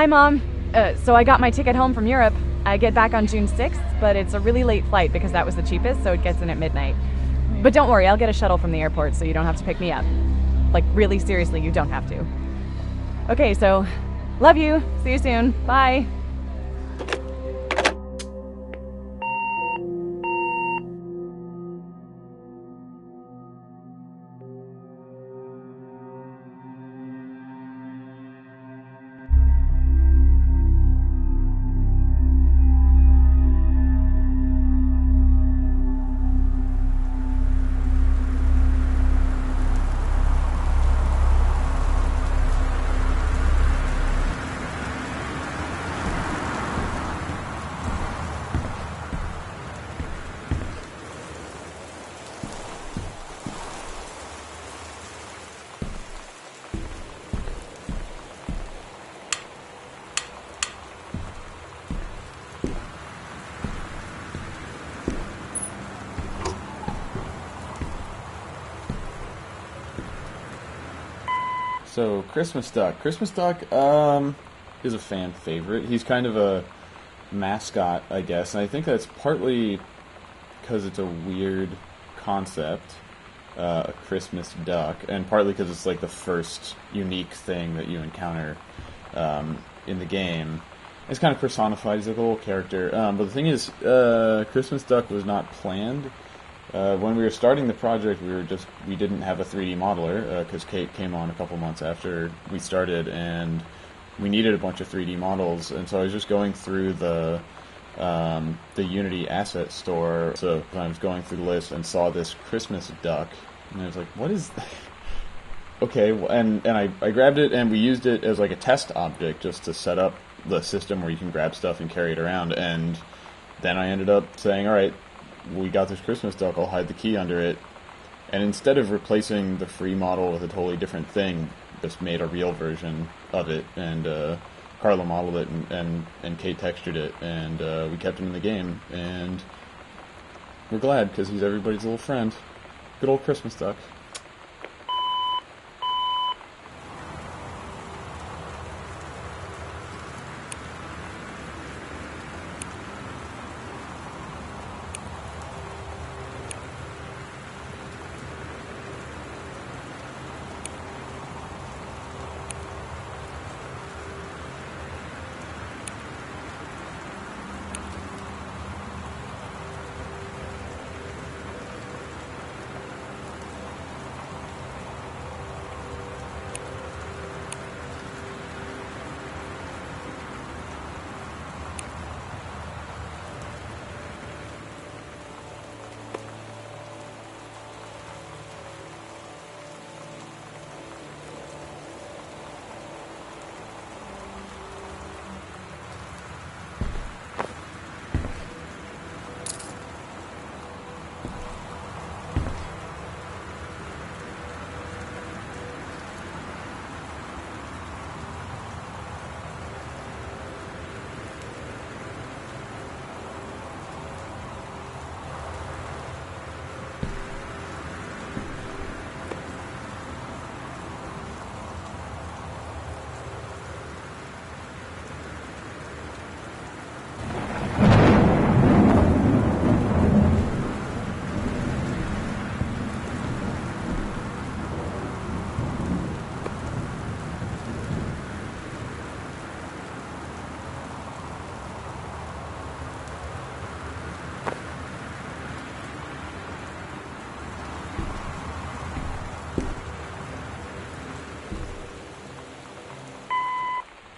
Hi, Mom. So I got my ticket home from Europe. I get back on June 6th, but it's a really late flight because that was the cheapest, so it gets in at midnight. But don't worry, I'll get a shuttle from the airport so you don't have to pick me up. Like, really seriously, you don't have to. Okay, so love you. See you soon. Bye. So, Christmas Duck. Christmas Duck is a fan favorite. He's kind of a mascot, I guess, and I think that's partly because it's a weird concept, a Christmas duck, and partly because it's like the first unique thing that you encounter in the game. It's kind of personified. He's like a little character. But the thing is, Christmas Duck was not planned. When we were starting the project, we didn't have a 3D modeler because Kate came on a couple months after we started, and we needed a bunch of 3D models. And so I was just going through the Unity asset store. So I was going through the list and saw this Christmas duck, and I was like, "What is that?" Okay, and I grabbed it, and we used it as like a test object just to set up the system where you can grab stuff and carry it around. And then I ended up saying, "All right, we got this Christmas duck, I'll hide the key under it." And instead of replacing the free model with a totally different thing, just made a real version of it, and Carla modeled it, and Kate textured it, and we kept him in the game, and we're glad, because he's everybody's little friend. Good old Christmas duck.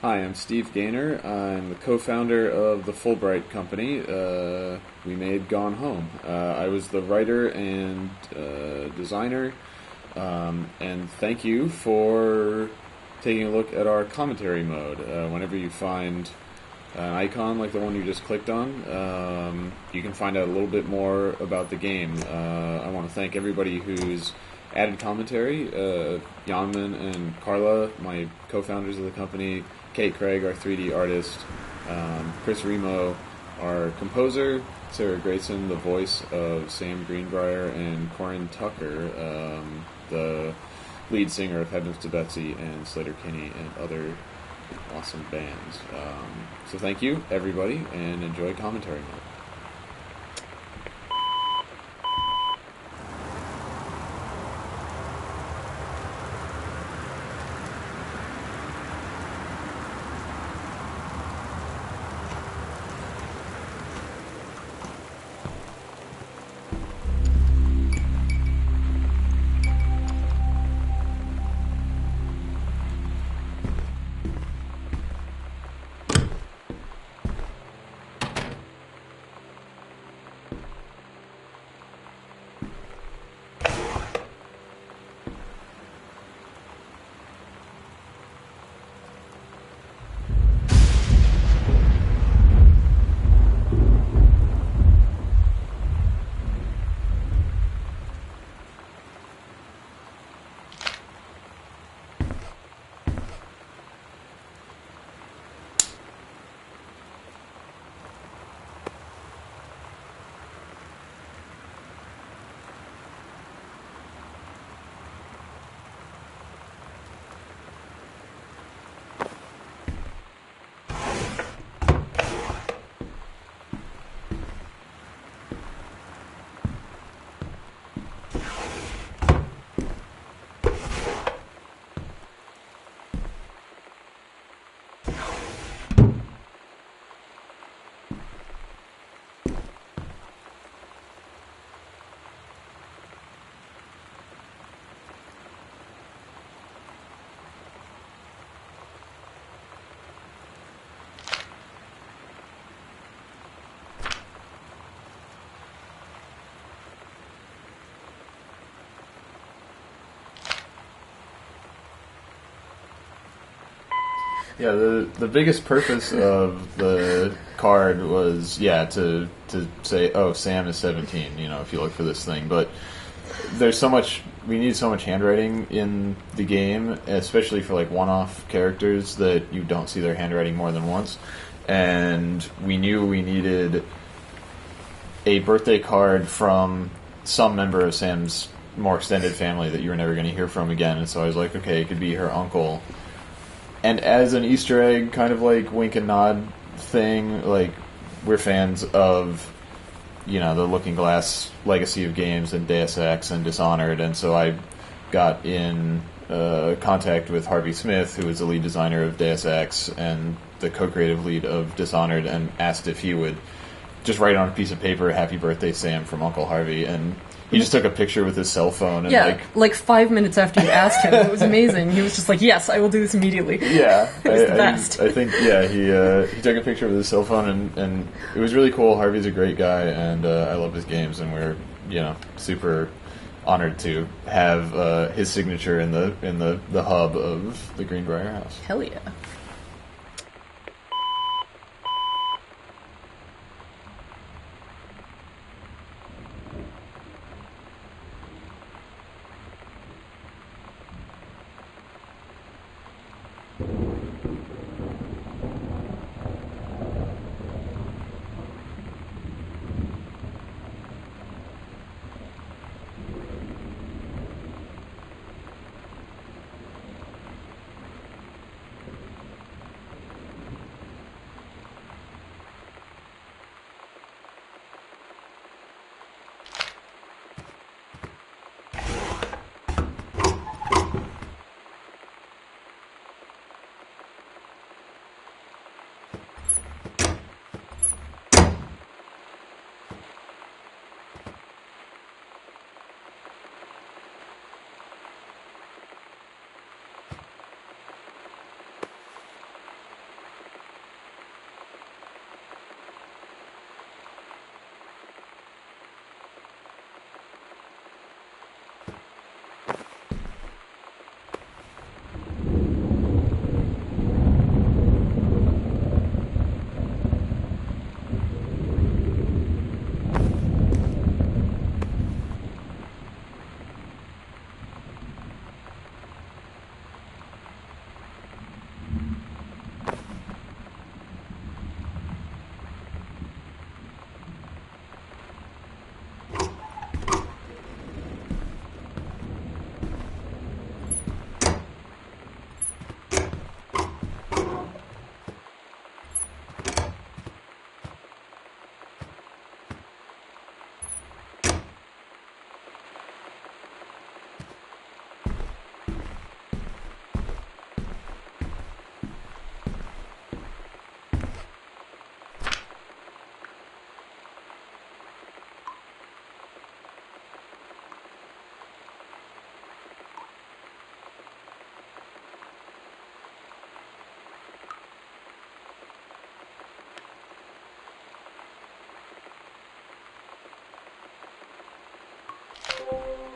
Hi, I'm Steve Gaynor. I'm the co-founder of the Fulbright company. We made Gone Home. I was the writer and designer, and thank you for taking a look at our commentary mode. Whenever you find an icon like the one you just clicked on, you can find out a little bit more about the game. I want to thank everybody who's added commentary. Janman and Carla, my co-founders of the company, Kate Craig, our 3D artist, Chris Remo, our composer, Sarah Grayson, the voice of Sam Greenbrier, and Corin Tucker, the lead singer of Heavens to Betsy and Slater Kinney, and other awesome bands. So thank you, everybody, and enjoy commentary mode. Yeah, the biggest purpose of the card was, to say, oh, Sam is 17, if you look for this thing. But there's so much, we need so much handwriting in the game, especially for, like, one-off characters that you don't see their handwriting more than once. And we knew we needed a birthday card from some member of Sam's more extended family that you were never going to hear from again. And so I was like, okay, it could be her uncle. And as an Easter egg, kind of like wink and nod thing, like, we're fans of, the Looking Glass legacy of games and Deus Ex and Dishonored, and so I got in contact with Harvey Smith, who is the lead designer of Deus Ex and the co-creative lead of Dishonored, and asked if he would just write on a piece of paper, "Happy Birthday, Sam," from Uncle Harvey, and he just took a picture with his cell phone. And like 5 minutes after you asked him. It was amazing. He was just like, yes, I will do this immediately. Yeah. It was the best. I think, he took a picture with his cell phone, and it was really cool. Harvey's a great guy, and I love his games, and we're, super honored to have his signature in the hub of the Greenbrier House. Hell yeah.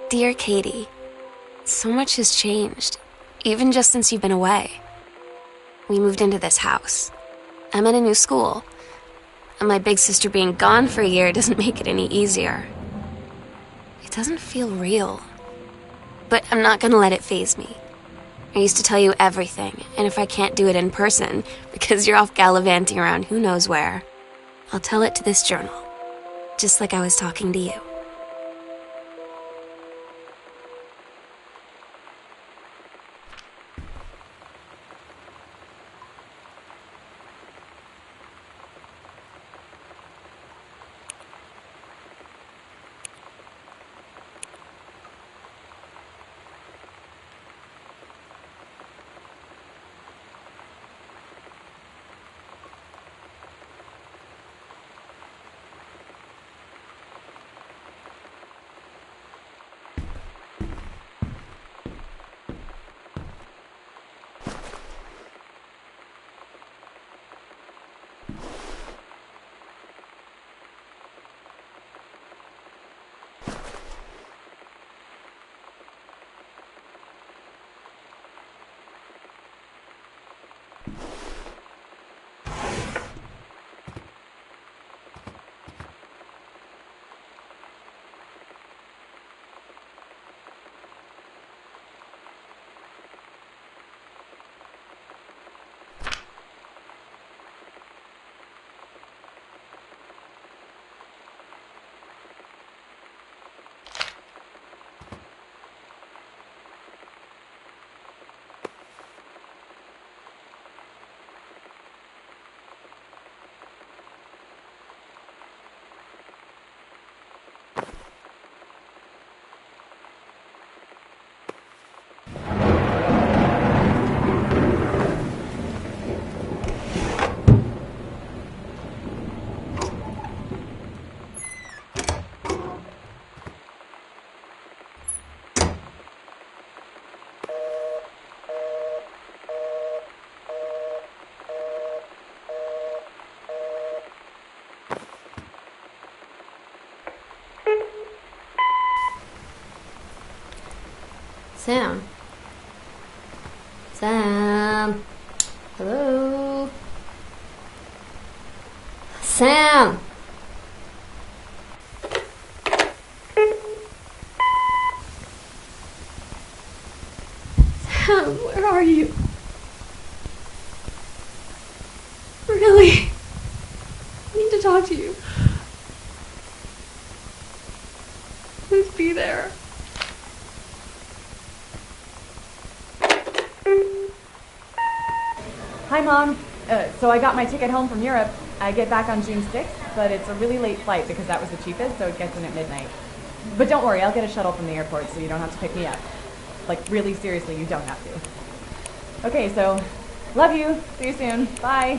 Dear Katie, so much has changed, even just since you've been away. We moved into this house. I'm at a new school. And my big sister being gone for a year doesn't make it any easier. It doesn't feel real. But I'm not gonna let it faze me. I used to tell you everything, and if I can't do it in person, because you're off gallivanting around who knows where, I'll tell it to this journal, just like I was talking to you. Sam? Sam? Hello? Sam! Sam, where are you? Really? I need to talk to you. Please be there. Hi, Mom. So I got my ticket home from Europe. I get back on June 6th, but it's a really late flight because that was the cheapest, so it gets in at midnight. But don't worry, I'll get a shuttle from the airport so you don't have to pick me up. Like, really seriously, you don't have to. Okay, so love you. See you soon. Bye.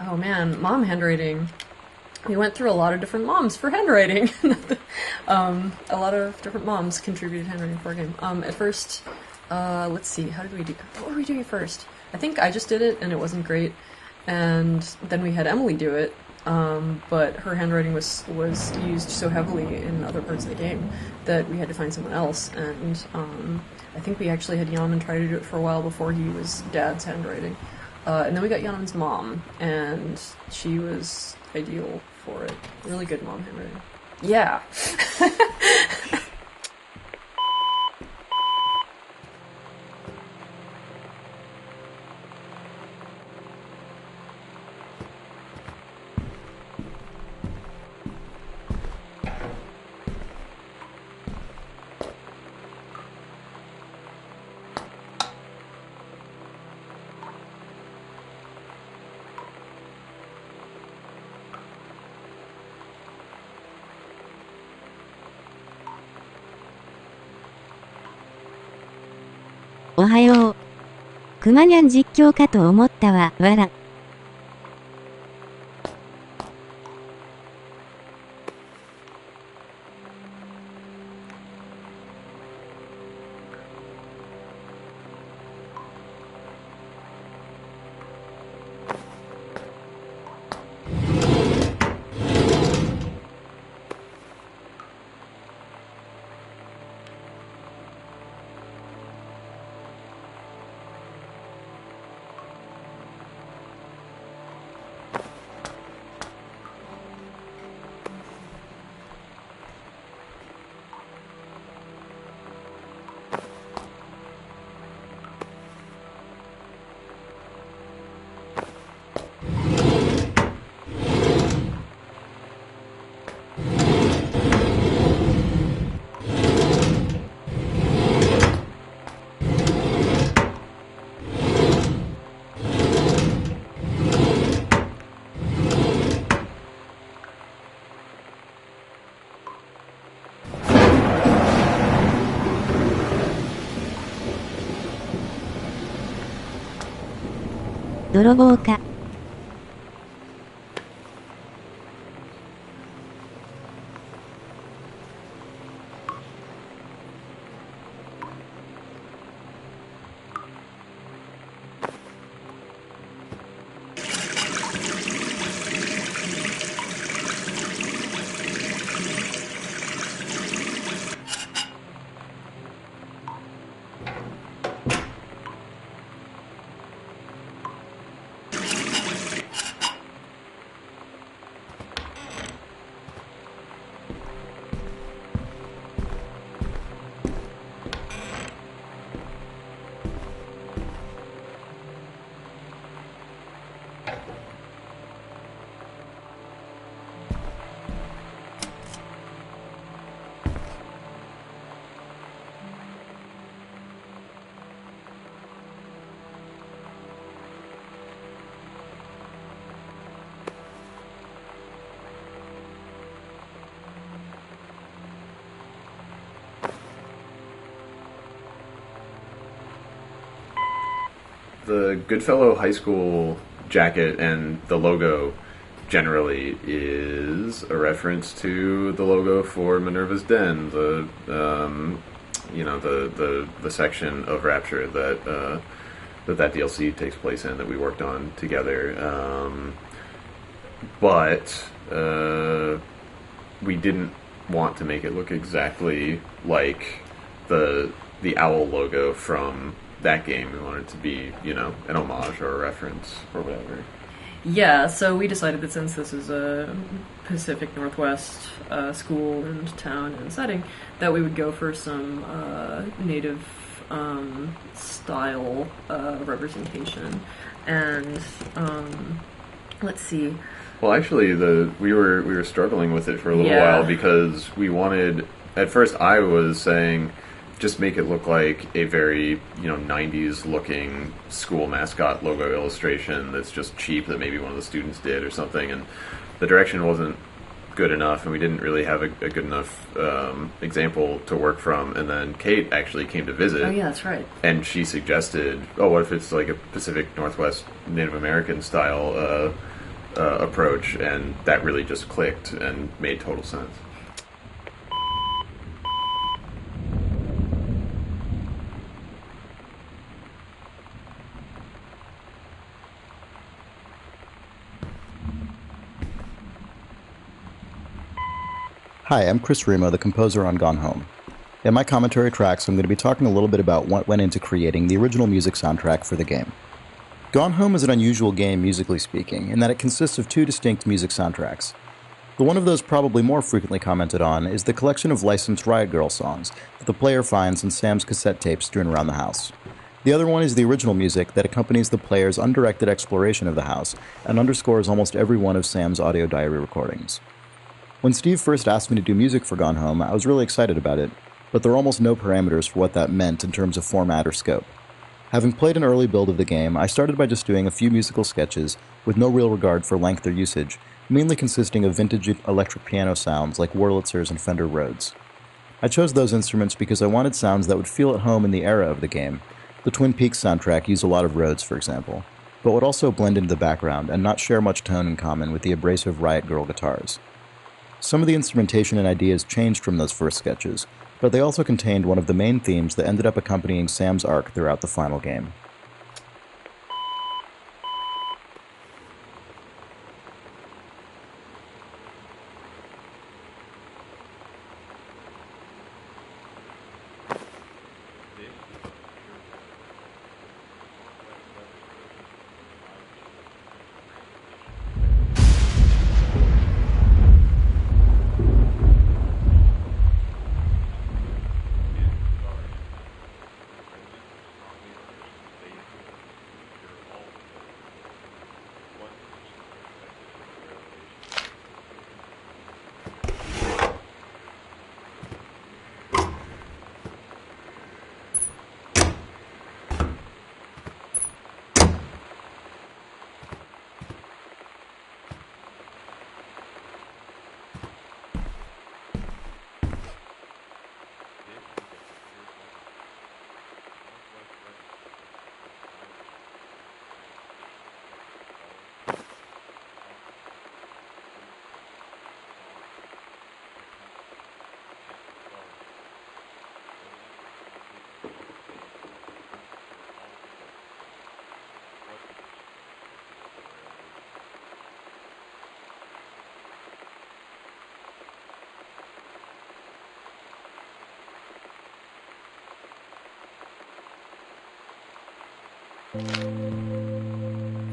Oh man, mom handwriting. We went through a lot of different moms for handwriting. A lot of different moms contributed handwriting for our game. At first, let's see, how did we do? What were we doing first? I think I just did it and it wasn't great. And then we had Emily do it, but her handwriting was used so heavily in other parts of the game that we had to find someone else. And I think we actually had Yaman try to do it for a while before he was Dad's handwriting. And then we got Yaman's mom, and she was ideal for it. Really good mom handwriting. Yeah.おはよう。くまにゃん実況かと思ったわ、わら。泥棒か。The Goodfellow High School jacket and the logo generally is a reference to the logo for Minerva's Den, the section of Rapture that that DLC takes place in that we worked on together. But we didn't want to make it look exactly like the owl logo from that game. We wanted it to be, an homage or a reference or whatever. Yeah, so we decided that since this is a Pacific Northwest school and town and setting, that we would go for some native style representation. And let's see. Well, actually, we were struggling with it for a little while because we wanted. At first, I was saying, just make it look like a very 90s looking school mascot logo illustration that's just cheap that maybe one of the students did or something, and the direction wasn't good enough and we didn't really have a good enough example to work from. And then Kate actually came to visit. Oh yeah, that's right. And she suggested, what if it's like a Pacific Northwest Native American style approach, and that really just clicked and made total sense. Hi, I'm Chris Remo, the composer on Gone Home. In my commentary tracks, I'm going to be talking a little bit about what went into creating the original music soundtrack for the game. Gone Home is an unusual game, musically speaking, in that it consists of two distinct music soundtracks. The one of those probably more frequently commented on is the collection of licensed Riot Girl songs that the player finds in Sam's cassette tapes strewn around the house. The other one is the original music that accompanies the player's undirected exploration of the house and underscores almost every one of Sam's audio diary recordings. When Steve first asked me to do music for Gone Home, I was really excited about it, but there are almost no parameters for what that meant in terms of format or scope. Having played an early build of the game, I started by just doing a few musical sketches with no real regard for length or usage, mainly consisting of vintage electric piano sounds like Wurlitzers and Fender Rhodes. I chose those instruments because I wanted sounds that would feel at home in the era of the game. The Twin Peaks soundtrack used a lot of Rhodes, for example, but would also blend into the background and not share much tone in common with the abrasive Riot Girl guitars. Some of the instrumentation and ideas changed from those first sketches, but they also contained one of the main themes that ended up accompanying Sam's arc throughout the final game.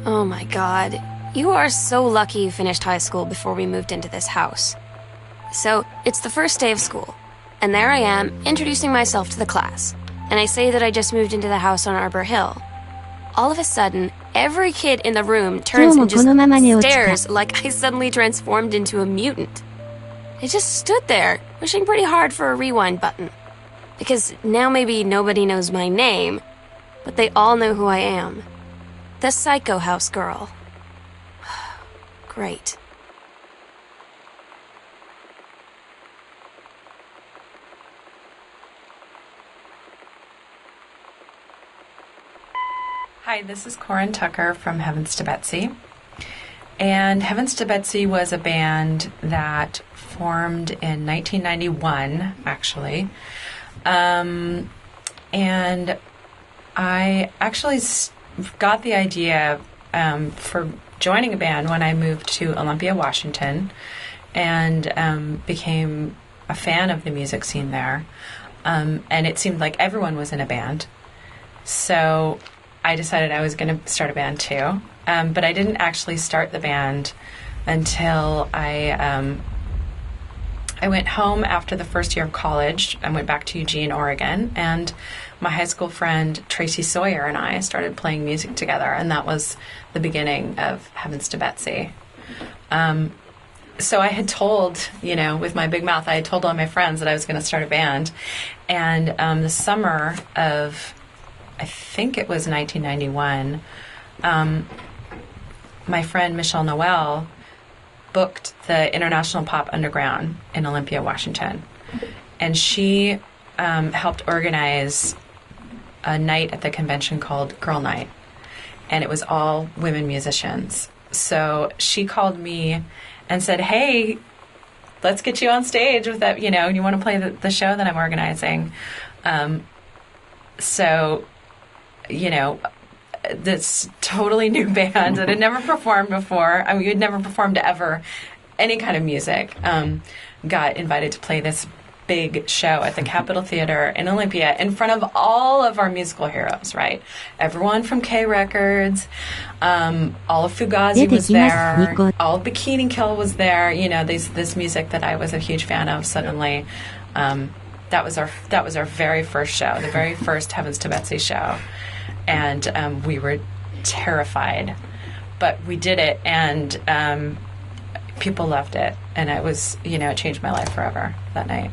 Oh my god. You are so lucky you finished high school before we moved into this house. So, it's the first day of school, and there I am, introducing myself to the class. And I say that I just moved into the house on Arbor Hill. All of a sudden, every kid in the room turns and just stares like I suddenly transformed into a mutant. I just stood there, wishing pretty hard for a rewind button. Because now maybe nobody knows my name, but they all know who I am. The Psycho House Girl. Great. Hi, this is Corin Tucker from Heavens to Betsy. And Heavens to Betsy was a band that formed in 1991, actually. And I actually got the idea for joining a band when I moved to Olympia, Washington, and became a fan of the music scene there. And it seemed like everyone was in a band. So I decided I was going to start a band too. But I didn't actually start the band until I went home after the first year of college. I went back to Eugene, Oregon, and my high school friend Tracy Sawyer and I started playing music together, and that was the beginning of Heavens to Betsy. So I had told, with my big mouth, I had told all my friends that I was going to start a band. And the summer of, I think it was 1991, my friend Michelle Noel booked the International Pop Underground in Olympia, Washington. And she helped organize a night at the convention called Girl Night. And it was all women musicians. So she called me and said, hey, let's get you on stage with that, you want to play the show that I'm organizing. This totally new band that had never performed before. I mean, we had never performed ever any kind of music. Got invited to play this big show at the Capitol Theater in Olympia in front of all of our musical heroes, right? Everyone from K Records, all of Fugazi was there, all of Bikini Kill was there. This music that I was a huge fan of. Suddenly, that was our very first show, the very first Heavens to Betsy show. And we were terrified, but we did it, and people loved it, and it was, it changed my life forever that night.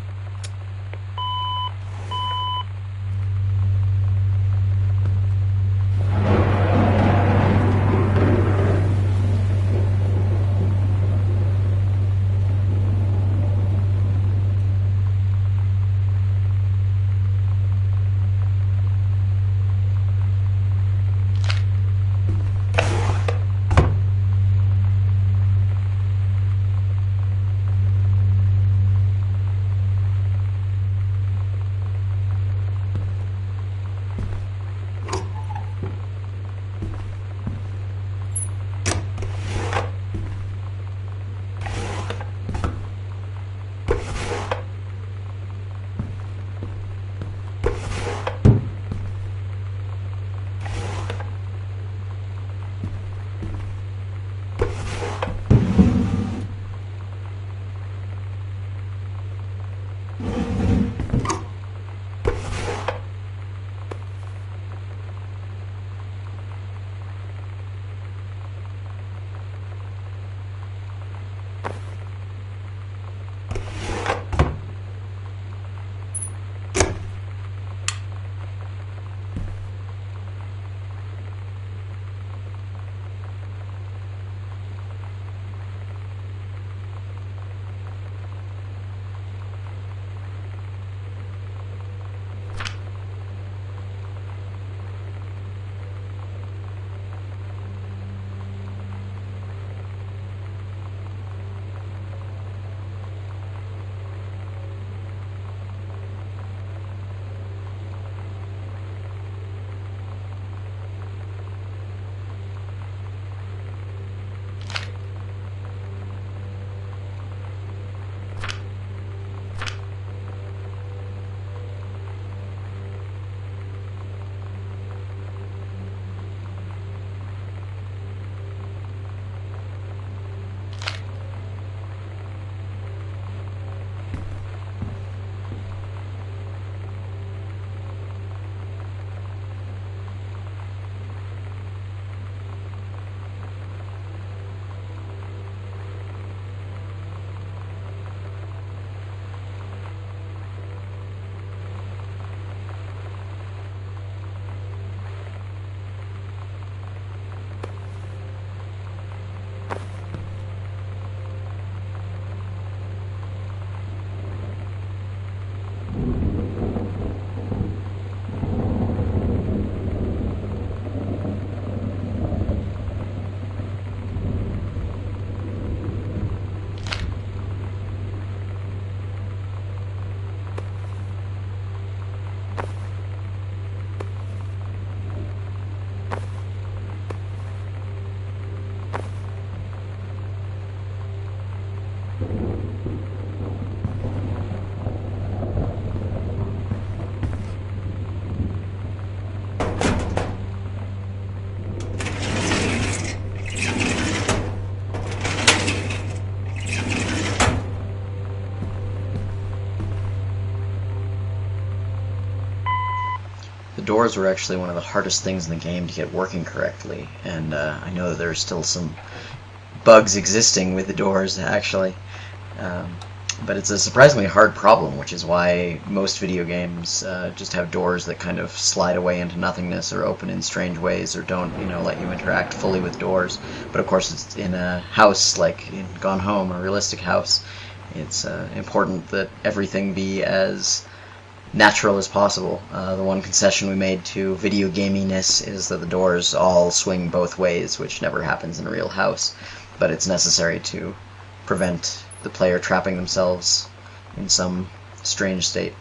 doors were actually one of the hardest things in the game to get working correctly, and I know that there's still some bugs existing with the doors, actually. But it's a surprisingly hard problem, which is why most video games just have doors that kind of slide away into nothingness or open in strange ways or don't, let you interact fully with doors. But of course, it's in a house like in Gone Home, a realistic house. It's important that everything be as natural as possible. The one concession we made to video gaminess is that the doors all swing both ways, which never happens in a real house. But it's necessary to prevent the player trapping themselves in some strange state.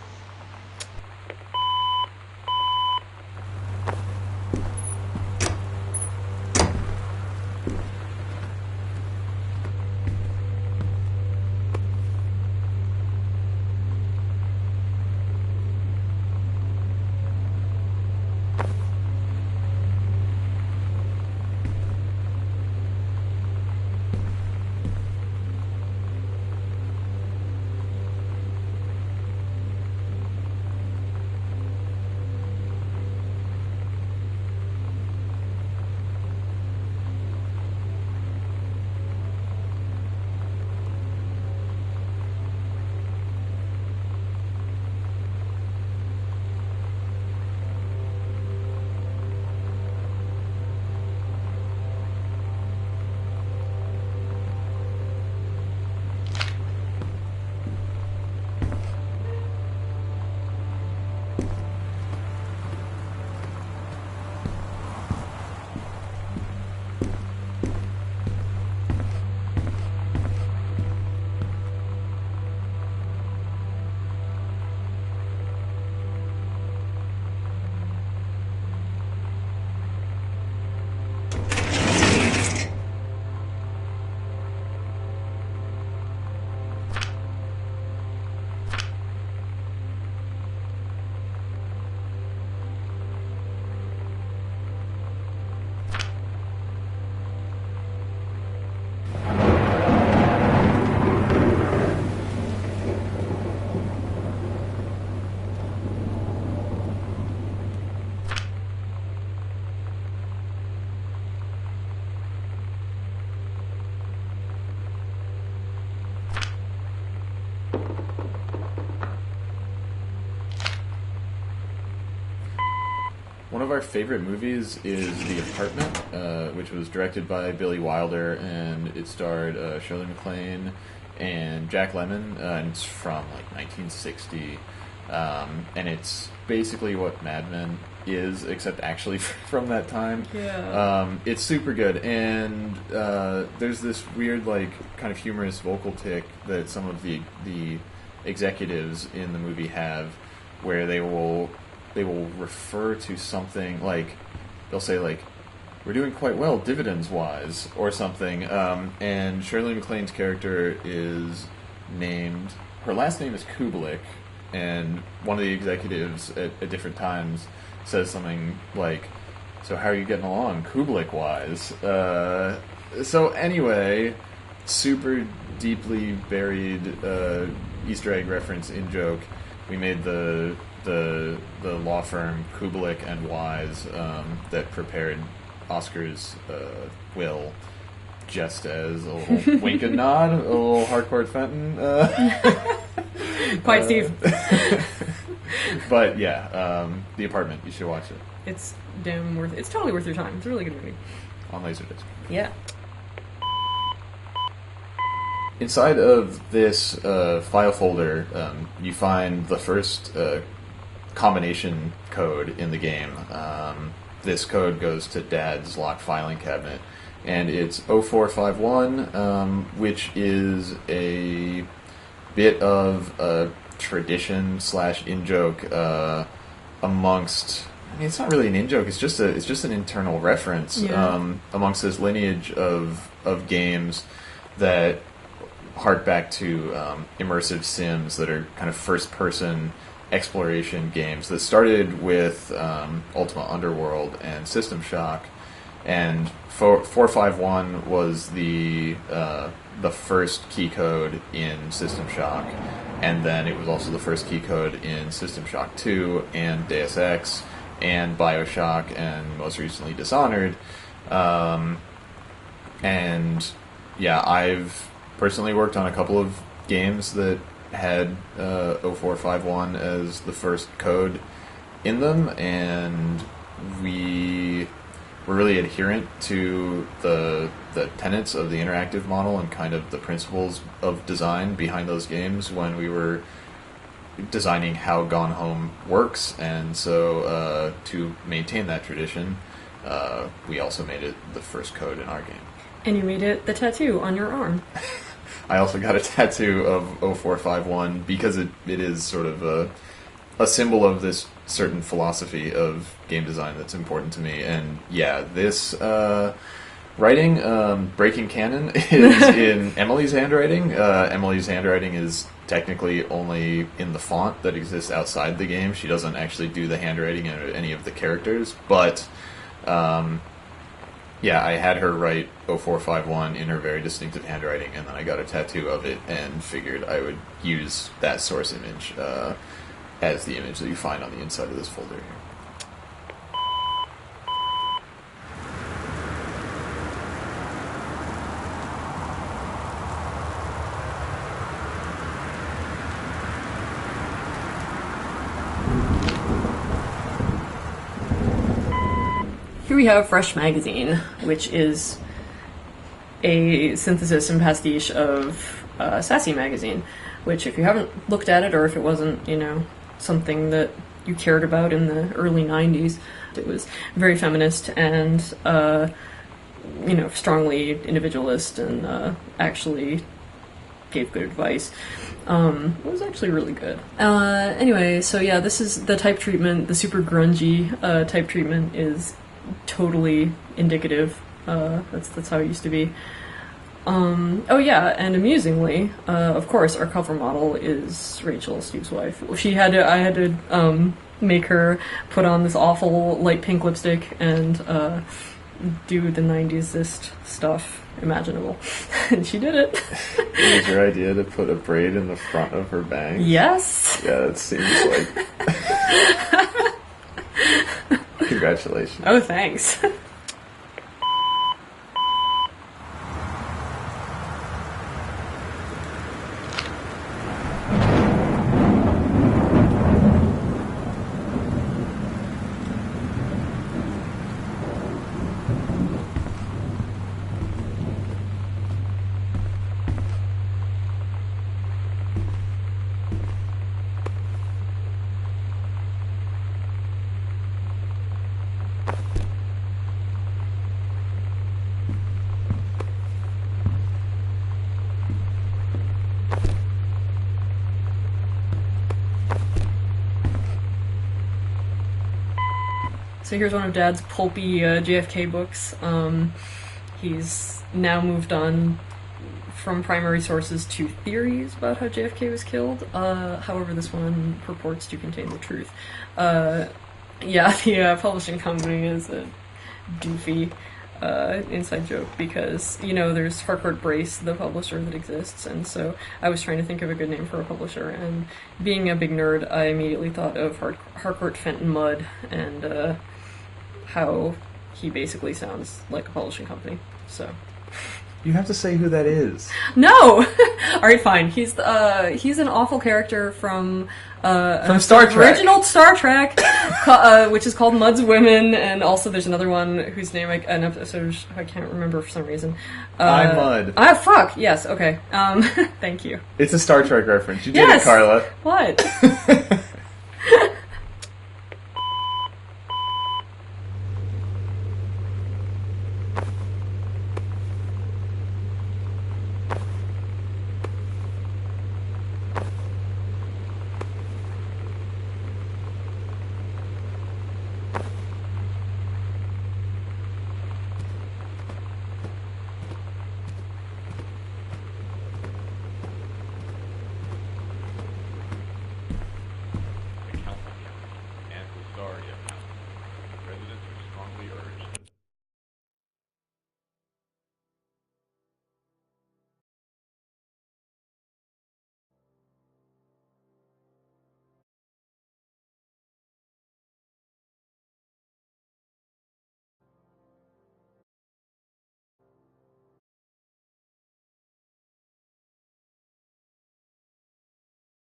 One of our favorite movies is The Apartment, which was directed by Billy Wilder, and it starred Shirley MacLaine and Jack Lemmon, and it's from like 1960, and it's basically what Mad Men is, except actually from that time. Yeah. It's super good, and there's this weird, like, kind of humorous vocal tick that some of the executives in the movie have, where they will refer to something like, they'll say, like, we're doing quite well dividends-wise, or something, and Shirley MacLaine's character is named, her last name is Kubelik, and one of the executives at different times says something like, so how are you getting along, Kubelik-wise? So anyway, super deeply buried Easter egg reference in joke. We made the law firm Kubelik and Wise that prepared Oscar's will just as a little wink and nod, a little Harcourt Fenton. Quite Steve. But yeah, The Apartment, you should watch it. It's damn worth it. It's totally worth your time. It's a really good movie. On Laserdisc. Yeah. Inside of this file folder, you find the first combination code in the game. This code goes to Dad's locked filing cabinet, and it's 0451, which is a bit of a tradition / in-joke amongst. I mean, it's not really an in-joke. It's just an internal reference amongst this lineage of games that hark back to immersive sims that are kind of first-person exploration games that started with Ultima Underworld and System Shock, and 451 was the first key code in System Shock, and then it was also the first key code in System Shock 2 and Deus Ex, and BioShock, and most recently Dishonored. And yeah, I've personally worked on a couple of games that had 0451 as the first code in them, and we were really adherent to the tenets of the interactive model and kind of the principles of design behind those games when we were designing how Gone Home works. And so to maintain that tradition, we also made it the first code in our game. And you made it the tattoo on your arm. I also got a tattoo of 0451 because it is sort of a symbol of this certain philosophy of game design that's important to me. And yeah, this writing, breaking canon, is in Emily's handwriting. Emily's handwriting is technically only in the font that exists outside the game. She doesn't actually do the handwriting in any of the characters, but yeah, I had her write 0451 in her very distinctive handwriting, and then I got a tattoo of it and figured I would use that source image as the image that you find on the inside of this folder here. Here we have Fresh Magazine, which is a synthesis and pastiche of Sassy Magazine, which if you haven't looked at it, or if it wasn't, something that you cared about in the early 90s, it was very feminist and, strongly individualist, and actually gave good advice. It was actually really good. Anyway, so yeah, this is the type treatment. The super grungy type treatment is totally indicative. That's how it used to be. Oh yeah, and amusingly, of course, our cover model is Rachel, Steve's wife. I had to make her put on this awful light pink lipstick and do the 90s-ist stuff imaginable. And she did it. It was your idea to put a braid in the front of her bangs? Yes. Yeah, that seems like... Congratulations. Oh, thanks. So here's one of Dad's pulpy JFK books. He's now moved on from primary sources to theories about how JFK was killed. However, this one purports to contain the truth. Yeah, the publishing company is a doofy inside joke because, there's Harcourt Brace, the publisher that exists, and so I was trying to think of a good name for a publisher, and being a big nerd, I immediately thought of Harcourt Fenton Mudd, and how he basically sounds like a publishing company, so... You have to say who that is. No! Alright, fine. He's an awful character from Star Trek. Original Star Trek, which is called Mudd's Women, and also there's another one whose name an episode I can't remember for some reason. I'm Mudd. Ah, fuck! Yes, okay. Thank you. It's a Star Trek reference. You did it, Carla. What?